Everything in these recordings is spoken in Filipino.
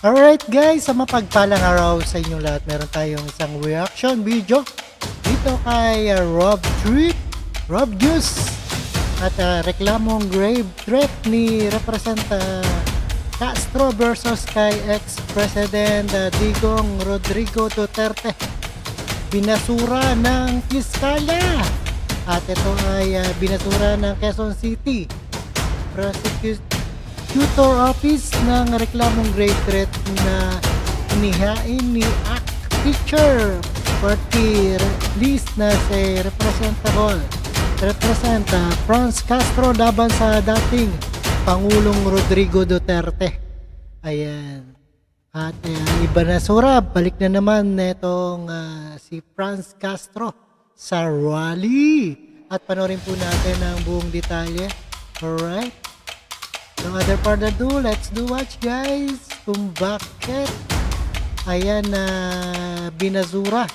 Alright guys, sa mapagpalang araw sa inyong lahat, meron tayong isang reaction video dito kay Rob Juice at reklamong grave threat ni Representa Castro versus kay ex-president Digong Rodrigo Duterte. Binasura ng piskalya at ito ay binasura ng Quezon City Prosecutor Office ng reklamong grave threat na inihain ni ACT Teacher Party List na si Representa Franz Castro laban sa dating Pangulong Rodrigo Duterte. Ayan. At iba na sura, balik na naman netong si Franz Castro sa rally. At panoorin po natin ang buong detalye. Alright. No other further ado, let's do watch guys kung bakit ayan na binazura.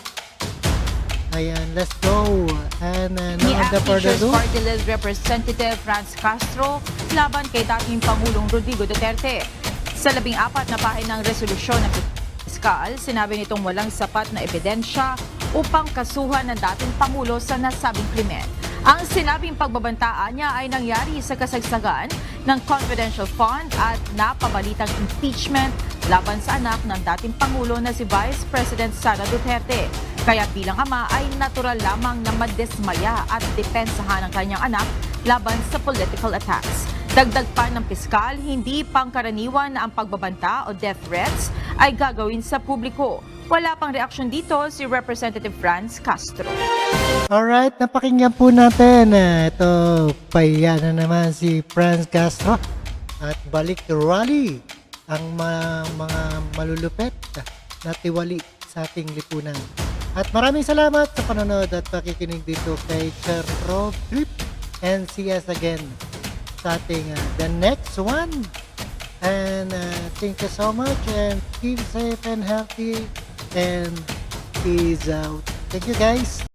Ayan, let's go. And no other further ado, Party List Representative Franz Castro laban kay dating Pangulong Rodrigo Duterte. Sa 14 na pahinang resolusyon ng piskal, sinabi nitong walang sapat na ebidensya upang kasuhan ng dating Pangulo sa nasabing krimen. Ang sinabing pagbabantaan niya ay nangyari sa kasagsagan ng confidential fund at napabalitang impeachment laban sa anak ng dating Pangulo na si Vice President Sara Duterte. Kaya bilang ama ay natural lamang na madismaya at depensahan ang kanyang anak laban sa political attacks. Dagdag pa ng piskal, hindi pangkaraniwan na ang pagbabanta o death threats ay gagawin sa publiko. Wala pang reaksyon dito si Representative Franz Castro. alright, napakinggan po natin. Ito, pahiya na naman si Franz Castro. At balik to rally ang mga malulupet na tiwali sa ating lipunan. At maraming salamat sa panonood at pakikinig dito kay Sir Rob Trip. And see us again sa ating the next one. And thank you so much and keep safe and healthy and peace out. Thank you guys.